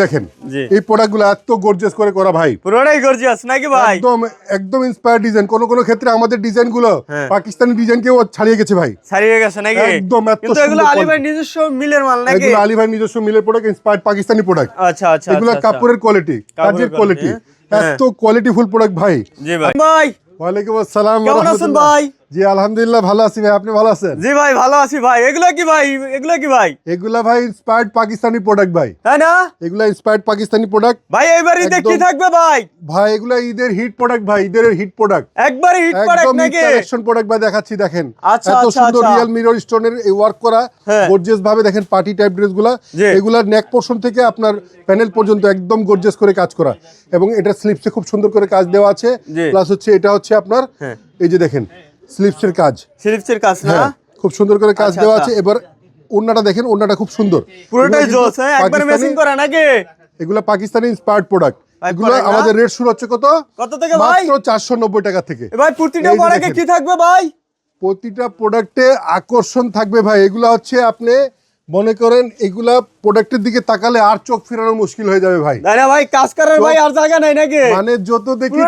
দেখেন এই প্রোডাক্টগুলো এত গর্জিয়াস করে করা ভাই, পুরোটাই গর্জিয়াস নাকি ভাই? একদম একদম ইন্সপায়ার ডিজাইন। কোন কোন ক্ষেত্রে আমাদের ডিজাইনগুলো পাকিস্তানি ডিজাইনকেও ছাড়িয়ে গেছে ভাই, ছাড়িয়ে গেছে নাকি? একদম এত কিন্তু এগুলো সুন্দর আলী ভাই নিজস্ব মিলের মাল নাকি? এগুলো আলী ভাই নিজস্ব মিলের প্রোডাক্ট, ইন্সপায়ার্ড পাকিস্তানি প্রোডাক্ট। আচ্ছা আচ্ছা, এগুলো কাপড়ের কোয়ালিটি, কাজের কোয়ালিটি, এত কোয়ালিটিফুল প্রোডাক্ট ভাই। জি ভাই। ভাই ওয়ালাইকুম আসসালাম, কেমন আছেন ভাই? জি আলহামদুলিল্লাহ ভালো আছি ভাই, আপনি ভালো আছেন? জি ভাই ভালো আছি ভাই। এগুলো কি ভাই? এগুলো কি ভাই? এগুলা ভাই ইন্সপায়ার্ড পাকিস্তানি প্রোডাক্ট ভাই, তাই না? এগুলা ইন্সপায়ার্ড পাকিস্তানি প্রোডাক্ট ভাই এইবার ঈদে কি থাকবে ভাই? ভাই এগুলা ঈদের হিট প্রোডাক্ট ভাই, ঈদের হিট প্রোডাক্ট, একবারে হিট প্রোডাক্ট নাকি? কালেকশন প্রোডাক্ট ভাই দেখাচ্ছি দেখেন। আচ্ছা এত আচ্ছা সুন্দর আচ্ছা। রিয়েল মিরর স্টোনের এই ওয়ার্ক করা গর্জিয়াস ভাবে দেখেন, পার্টি টাইপ ড্রেসগুলা। এগুলার নেক পোরশন থেকে আপনার প্যানেল পর্যন্ত একদম গর্জিয়াস করে কাজ করা, এবং এটা স্লিপসে খুব সুন্দর করে কাজ দেওয়া আছে। প্লাস হচ্ছে এটা হচ্ছে আপনার এই যে দেখেন স্লিপসের কাজ, স্লিপসের কাজ না, খুব সুন্দর করে কাজ দেওয়া আছে। এবার ওন্নাটা দেখেন, ওন্নাটা খুব সুন্দর, পুরোটাই জোস, একবারে ম্যাচিং করা নাকি? এগুলা পাকিস্তানি ইন্সপায়ার্ড প্রোডাক্ট। এগুলো আমাদের রেট শুরু হচ্ছে কত থেকে ভাই? মাত্র 490 টাকা থেকে। ভাই প্রতিটা প্রোডাক্টে কি থাকবে ভাই? প্রতিটা প্রোডাক্টে আকর্ষণ থাকবে ভাই। এগুলা হচ্ছে আপনি মনে করেন এগুলা প্রোডাক্টের দিকে তাকালে আর চোখ ফেরানো মুশকিল হয়ে যাবে ভাই। না ভাই কাজ করার ভাই আর জায়গা নাই নাকি? মানে যত দেখি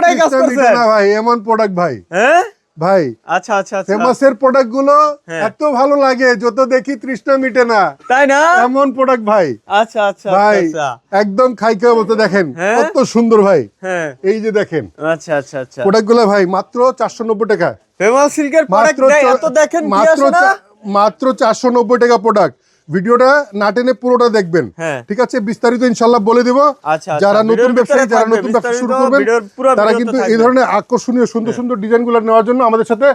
না ভাই এমন প্রোডাক্ট ভাই। হ্যাঁ ভাই আচ্ছা আচ্ছা, ফেমাসের প্রোডাক্ট গুলো এত ভালো লাগে, যত দেখি তৃষ্ণা মিটে না, তাই না? এমন প্রোডাক্ট ভাই। আচ্ছা আচ্ছা ভাই একদম খাইকা মতো দেখেন কত সুন্দর ভাই। এই যে দেখেন আচ্ছা আচ্ছা আচ্ছা প্রোডাক্ট গুলো ভাই মাত্র 490 টাকা। ফেমাস সিল্কের প্রোডাক্ট এত দেখেন মাত্র 490 টাকা প্রোডাক্ট। ভিডিওটা না টেনে পুরোটা দেখবেন, ঠিক আছে? বিস্তারিত ইনশাআল্লাহ বলে দেব। যারা নতুন ব্যবসায়ী, যারা নতুন ব্যবসা শুরু করবেন, তারা কিন্তু এই ধরনের আকর্ষণীয় সুন্দর সুন্দর ডিজাইনগুলো নেওয়ার জন্য আমাদের সাথে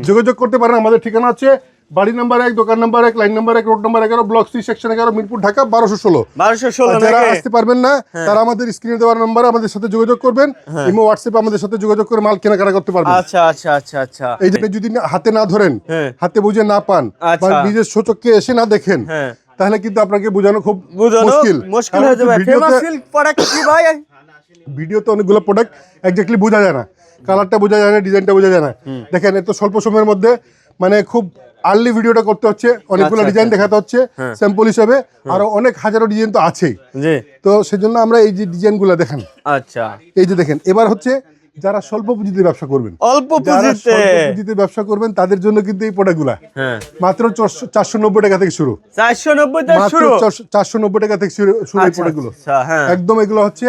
যোগাযোগ করতে পারেন। আমাদের ঠিকানা আছে বাড়ি নাম্বার 1, দোকান number 1, line number 1, road number 11, block C, section 11, Mirpur, Dhaka 1216। যারা আসতে পারবেন না তারা আমাদের স্ক্রিনে দেওয়ার নাম্বারে আমাদের সাথে যোগাযোগ করবেন। ইমো হোয়াটসঅ্যাপে আমাদের সাথে যোগাযোগ করে মাল কেনাকাটা করতে পারবেন। আচ্ছা আচ্ছা আচ্ছা আচ্ছা। এই যে যদি হাতে না ধরেন, হাতে বুঝে না পান, বা নিজের চোখে এসে না দেখেন, তাহলে কিন্তু আপনাকে বোঝানো খুব মুশকিল হয়ে যাবে। ফেমাস সিল্ক প্রোডাক্ট কি ভাই? ভিডিওতে অনেকগুলো প্রোডাক্ট এক্স্যাক্টলি বোঝা যায় না, কালারটা বোঝা যায় না, ডিজাইনটা বোঝা যায় না। দেখেন এত স্বল্প সময়ের মধ্যে মানে খুব আর্লি ভিডিওটা করতে হচ্ছে, অনেকগুলো ডিজাইন দেখাতে হচ্ছে স্যাম্পল হিসেবে, আরো অনেক হাজারো ডিজাইন তো আছেই। তো সেজন্য আমরা এই যে ডিজাইনগুলো দেখেন, আচ্ছা এই যে দেখেন। এবার হচ্ছে যারা স্বল্প পুঁজিতে ব্যবসা করবেন, অল্প পুঁজিতে ব্যবসা করবেন, তাদের জন্য কিন্তু এই প্রোডাক্টগুলো মাত্র 490 টাকা থেকে শুরু। 490 টাকা থেকে শুরু এই প্রোডাক্টগুলো। একদম এগুলো হচ্ছে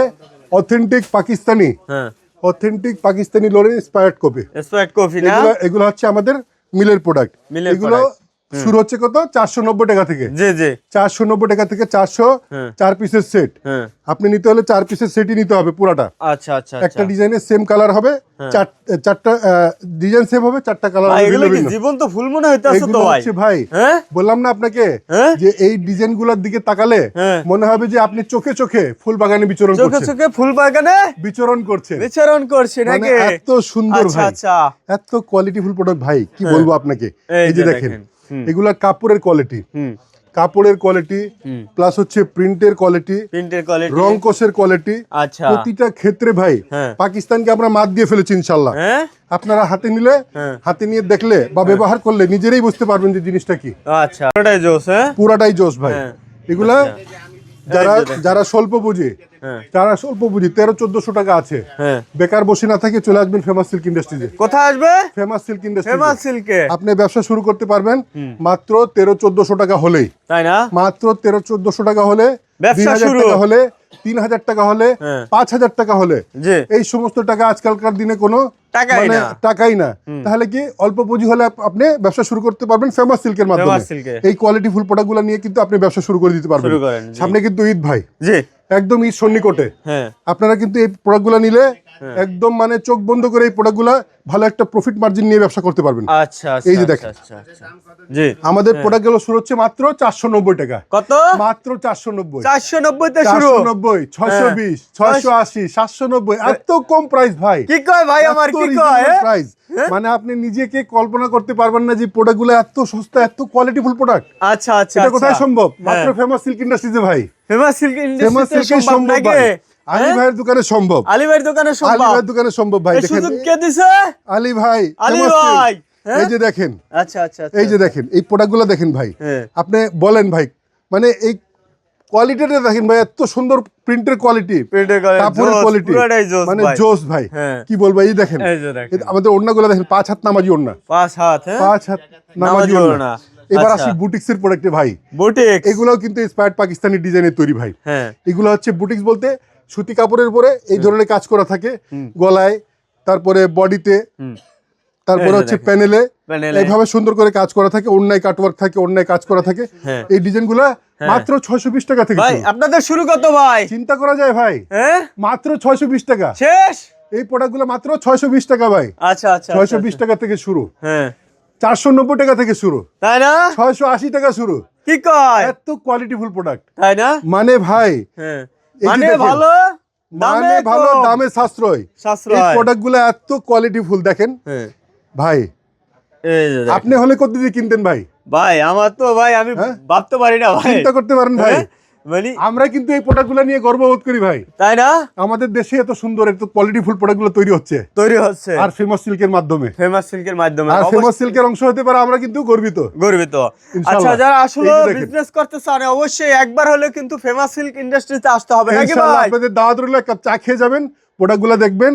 অথেন্টিক পাকিস্তানি লোনের ইন্সপায়ার্ড কপি। এগুলো হচ্ছে আমাদের মিলের প্রোডাক্ট। এগুলো শুরু হচ্ছে কত? 490 টাকা থেকে। 490 টাকা থেকে 400 4 পিসের সেট। আপনি নিতে হলে 4 পিসের সেটই নিতে হবে পুরাটা। আচ্ছা আচ্ছা। একটা ডিজাইনের সেম কালার হবে, চারটা ডিজাইন সেম হবে, চারটা কালার হবে। এগুলো কি জীবন তো ফুল মনে হইতাছে তো ভাই। ভাই বললাম না আপনাকে যে এই ডিজাইনগুলোর দিকে তাকালে মনে হবে যে আপনি চোখে চোখে ফুল বাগানে বিচরণ করছেন। চোখে ফুল বাগানে বিচরণ করছেন নাকি? এত সুন্দর ভাই, এত কোয়ালিটিফুল প্রোডাক্ট ভাই, কি বলবো আপনাকে। এই যে দেখেন এগুলা কাপড়ের কোয়ালিটি, প্লাস হচ্ছে প্রিন্টের কোয়ালিটি, রং কোষের কোয়ালিটি। প্রতিটা ক্ষেত্রে ভাই পাকিস্তানকে আমরা মাত দিয়ে ফেলেছি ইনশাআল্লাহ। আপনারা হাতে নিলে, হাতে নিয়ে দেখলে বা ব্যবহার করলে নিজেরাই বুঝতে পারবেন যে জিনিসটা কি। আচ্ছা পুরাটাই জোস ভাই। এগুলা যারা স্বল্প পুঁজি, 1300-1400 টাকা আছে, বেকার বসে না থেকে চলে আসবেন ফেমাস সিল্ক ইন্ডাস্ট্রিজে। কোথায় আসবে? Famous silk industry. আপনি ব্যবসা শুরু করতে পারবেন মাত্র 1300-1400 টাকা হলেই, তাই না? মাত্র 1300-1400 টাকা হলে, 2000 টাকা হলে, 3000 টাকা হলে, 5000 টাকা হলে, এই সমস্ত টাকা আজকালকার দিনে কোনো টাকাই না। তাহলে কি অল্প পুঁজি হলে আপনি ব্যবসা শুরু করতে পারবেন ফেমাস সিল্কের মাধ্যমে। এই কোয়ালিটিফুল প্রোডাক্টগুলো নিয়ে কিন্তু আপনি ব্যবসা শুরু করে দিতে পারবেন। সামনে কিন্তু ঈদ ভাই, একদম ঈদ সন্নিকটে। আপনারা কিন্তু এই প্রোডাক্টগুলো নিলে একদম মানে চোখ বন্ধ করে এই প্রোডাক্টগুলো ভালো একটা প্রফিট মার্জিন নিয়ে ব্যবসা করতে পারবেন। আচ্ছা এই যে দেখেন আমাদের প্রোডাক্টগুলো শুরু হচ্ছে মাত্র 490 টাকা। কত? মাত্র 490 তে শুরু। 490, 620, 680, 790, এত কম প্রাইস ভাই। কি কয় ভাই আমার, কি কয় প্রাইস? মানে আপনি নিজেকে কল্পনা করতে পারবেন না যে প্রোডাক্টগুলো এত সস্তা, এত কোয়ালিটিফুল প্রোডাক্ট। আচ্ছা আচ্ছা। এটা কোথায় সম্ভব? মাত্র ফেমাস সিল্ক ইন্ডাস্ট্রিতে ভাই। ফেমাস সিল্ক ইন্ডাস্ট্রিতে সম্ভব ভাই। আলী ভাইয়ের দোকানে সম্ভব। আলী ভাইয়ের দোকানে সম্ভব ভাই। দেখেন সুযোগ কে দিছে? আলী ভাই। এই যে দেখেন, আচ্ছা আচ্ছা, এই যে দেখেন এই প্রোডাক্টগুলো দেখেন ভাই। আপনি বলেন ভাই, মানে এই কোয়ালিটিটা দেখেন ভাই, এত সুন্দর প্রিন্টের কোয়ালিটি, প্রিন্টের কাপড়ের কোয়ালিটি মানে জোস ভাই। কি বলবো, এই দেখেন আমাদের ওড়নাগুলো দেখেন, 5 হাত নামাজি ওড়না, 5 হাত, হ্যাঁ 5 হাত নামাজি ওড়না। এবার আসি বুটিক্স এর প্রোডাক্টে ভাই। বুটিক্স এগুলোও কিন্তু ইন্সপায়ার্ড পাকিস্তানি ডিজাইনের তৈরি ভাই। হ্যাঁ, এগুলো হচ্ছে বুটিক্স বলতে সুতি কাপড়ের উপরে এই ধরনের কাজ করা থাকে, গলায়, তারপরে বডিতে, তারপরে হচ্ছে প্যানেলে এইভাবে সুন্দর করে কাজ করা থাকে, ওড়নায় কাটওয়ার্ক থাকে, ওড়নায় কাজ করা থাকে। এই ডিজাইনগুলো মাত্র 620 টাকা থেকে ভাই। আপনাদের শুরু কত ভাই? চিন্তা করা যায় ভাই, হ্যাঁ মাত্র 620 টাকা শেষ। এই প্রোডাক্টগুলো মাত্র 620 টাকা ভাই। আচ্ছা আচ্ছা, 620 টাকা থেকে শুরু, হ্যাঁ 490 টাকা থেকে শুরু, তাই না? 680 টাকা শুরু। কি কয়? এত কোয়ালিটিফুল প্রোডাক্ট, তাই না? মানে ভাই, হ্যাঁ এই যে মানে দেখেন, ভালো, মানে ভালো, দামে সাশ্রয়। এই সাশ্রয়। প্রোডাক্টগুলো এত কোয়ালিটিফুল দেখেন হ্যাঁ ভাই। এই যে আপনি হলে কত দিয়ে কিনতেন ভাই? ভাই আমার তো ভাই আমি ভাবতে পারি না ভাই, চিন্তা করতে পারেন ভাই। মানে আমরা কিন্তু এই প্রোডাক্টগুলো নিয়ে গর্ববোধ করি ভাই, তাই না? আমাদের দেশে এত সুন্দর এত কোয়ালিটিফুল প্রোডাক্টগুলো তৈরি হচ্ছে আর ফেমাস সিল্কের মাধ্যমে। ফেমাস সিল্কের মাধ্যমে, আর ফেমাস সিল্কের অংশ হতে পারে আমরা কিন্তু গর্বিত। আচ্ছা, যারা আসলে বিজনেস করতে চান অবশ্যই একবার হলে কিন্তু ফেমাস সিল্ক ইন্ডাস্ট্রিতে আসতে হবে নাকি ইনশাআল্লাহ ভাই? আপনাদের দাওয়াত রইল, এক কাপ চা খেয়ে যাবেন, প্রোডাক্টগুলো দেখবেন,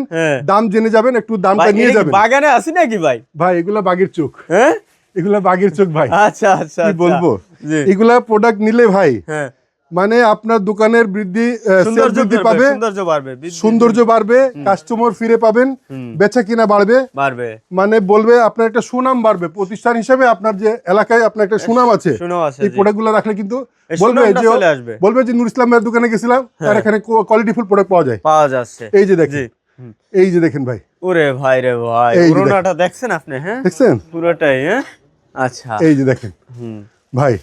দাম জেনে যাবেন, একটু দামটা নিয়ে যাবেন। বাগানে আছে নাকি ভাই? ভাই এগুলা বাগের চোখ, হ্যাঁ এগুলা বাগের চোখ ভাই। আচ্ছা আচ্ছা, কি বলবো, এগুলা প্রোডাক্ট নিলে ভাই মানে আপনার দোকানের বৃদ্ধি পাবে, সৌন্দর্য বাড়বে, কাস্টমার ফিরে পাবেন, বেচা কিনা বাড়বে, মানে বলবে আপনার একটা সুনাম বাড়বে প্রতিষ্ঠান হিসেবে, আপনার যে এলাকায় আপনার একটা সুনাম আছে। এই প্রোডাক্টগুলো রাখলে কিন্তু বলবে যে নুর ইসলামের দোকানে গেছিলাম, আর এখানে কোয়ালিটিফুল প্রোডাক্ট পাওয়া যাচ্ছে। এই যে দেখেন, এই যে দেখেন ভাই, ওরে ভাই রে ভাই, পুরোটা দেখছেন আপনি? হ্যাঁ দেখছেন পুরোটাই। হ্যাঁ আচ্ছা, এই যে দেখেন ভাই,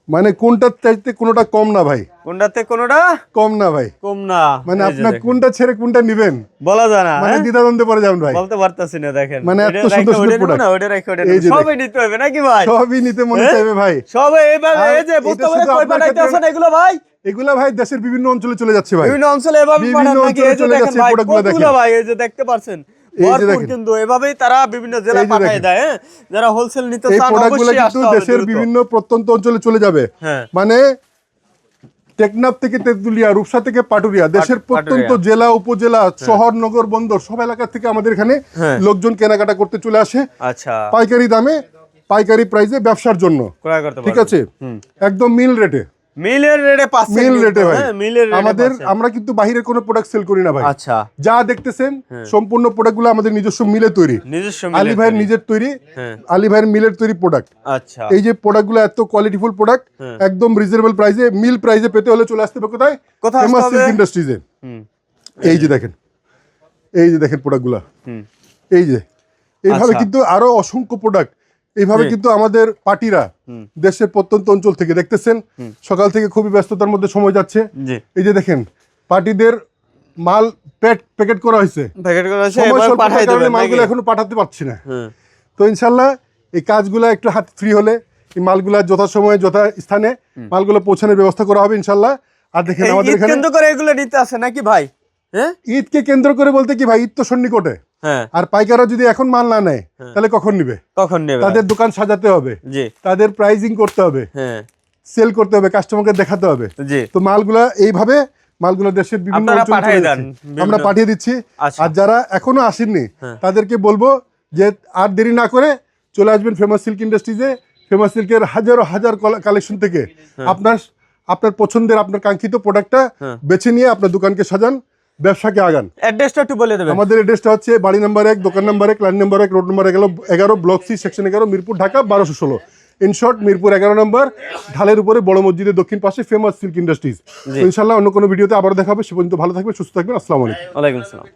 মানে কোনটার চাইতে কোনটা কম না ভাই, কোনটাতে কোনটা কম না ভাই, কম না। মানে আপনার কোনটা ছেড়ে কোনটা নেবেন বলা যায় না, মানে দ্বিধাদ্বন্দ্বে পড়ে যাবেন ভাই, বলতে পারতাছি না। দেখেন মানে এত সুন্দর সুন্দর প্রোডাক্ট, ওটা রেখে ওটা সবই নিতে হবে নাকি ভাই? সবই নিতে মনে চাইবে ভাই, সবই এইভাবে। এই যে বুঝতে পারে কই পাঠাইতেছেন এগুলো ভাই? এগুলা ভাই দেশের বিভিন্ন অঞ্চলে চলে যাচ্ছে ভাই, বিভিন্ন অঞ্চলে এভাবে পাঠান নাকি? এই যে দেখেন ভাই, কতগুলো ভাই, এই যে দেখতে পাচ্ছেন কিন্তু এভাবেই তারা বিভিন্ন জেলায় পাঠিয়ে দেয়। হ্যাঁ, যারা হোলসেল নিতে চান অবশ্যই আসতে হবে। দেশের বিভিন্ন প্রত্যন্ত অঞ্চলে চলে যাবে, মানে টেকনাফ থেকে তেতুলিয়া, রূপসা থেকে পাটুরিয়া, দেশের প্রত্যন্ত জেলা, উপজেলা, শহর, নগর, বন্দর সব এলাকা থেকে আমাদের এখানে লোকজন কেনাকাটা করতে চলে আসে। আচ্ছা, পাইকারি দামে, পাইকারি প্রাইসে ব্যবসার জন্য, ঠিক আছে, একদম মিল রেটে, মিলের রেটে পাচ্ছেন, মিল রেটে ভাই। আমাদের আমরা কিন্তু বাইরের কোনো প্রোডাক্ট সেল করি না ভাই। আচ্ছা, যা দেখতেছেন সম্পূর্ণ প্রোডাক্টগুলো আমাদের নিজস্ব মিলে তৈরি, আলী ভাইয়ের নিজের তৈরি, আলী ভাইয়ের মিলের তৈরি প্রোডাক্ট। আচ্ছা, এই যে প্রোডাক্টগুলো এত কোয়ালিটিফুল প্রোডাক্ট, একদম রিজনেবল প্রাইসে, মিল প্রাইসে পেতে হলে চলে আসতে হবে কোথায়? ফেমাস সিল্ক ইন্ডাস্ট্রিজে। এই যে দেখেন, এই যে দেখেন প্রোডাক্টগুলো, এই যে এইভাবে কিন্তু আরো অসংখ্য প্রোডাক্ট এইভাবে কিন্তু আমাদের পার্টিরা দেশের প্রত্যন্ত অঞ্চল থেকে দেখতেছেন, সকাল থেকে খুবই ব্যস্ততার মধ্যে সময় যাচ্ছে। এই যে দেখেন পার্টিদের মাল প্যাকেট করা হয়েছে, মালগুলো এখনো পাঠাতে পারছি না। তো ইনশাল্লাহ এই কাজগুলো একটু হাত ফ্রি হলে এই মালগুলা যথাসময়ে যথা স্থানে মালগুলো পৌঁছানোর ব্যবস্থা করা হবে ইনশাল্লাহ। আর দেখেন আমাদের এখানে কেন্দ্র করে এগুলো নিতে আসে নাকি ভাই? ঈদকে কেন্দ্র করে বলতে কি ভাই, ঈদ তো সন্নিকটে, আর পাইকাররা যদি এখন মাল না নেয় তাহলে কখন নিবে? তাদের দোকান সাজাতে হবে, তাদের প্রাইজিং করতে হবে, সেল করতে হবে, কাস্টমারকে দেখাতে হবে। তো মালগুলা এইভাবে মালগুলো দেশের বিভিন্ন আমরা পাঠিয়ে দিচ্ছি। আর যারা এখনো আসেননি তাদেরকে বলবো যে আর দেরি না করে চলে আসবেন ফেমাস সিল্ক ইন্ডাস্ট্রিজে। ফেমাস সিল্কের হাজারো হাজার কালেকশন থেকে আপনার পছন্দের, আপনার কাঙ্ক্ষিত প্রোডাক্টটা বেছে নিয়ে আপনার দোকানকে সাজান, ব্যবসাকে আগান। অ্যাড্রেসটা একটু বলে দেবেন। আমাদের অ্যাড্রেসটা হচ্ছে বাড়ি নাম্বার 1, দোকান number 1, line number 1, road number 11, block C, section 11, Mirpur, Dhaka 1216। In short, Mirpur 11 number, ঢালের উপরে বড় মসজিদের দক্ষিণ পাশে ফেমাস সিল্ক ইন্ডাস্ট্রিজ। ইনশাআল্লাহ অন্য কোনো ভিডিওতে আবার দেখা হবে। সে পর্যন্ত ভালো থাকবেন, সুস্থ থাকবেন। আসসালামু আলাইকুম।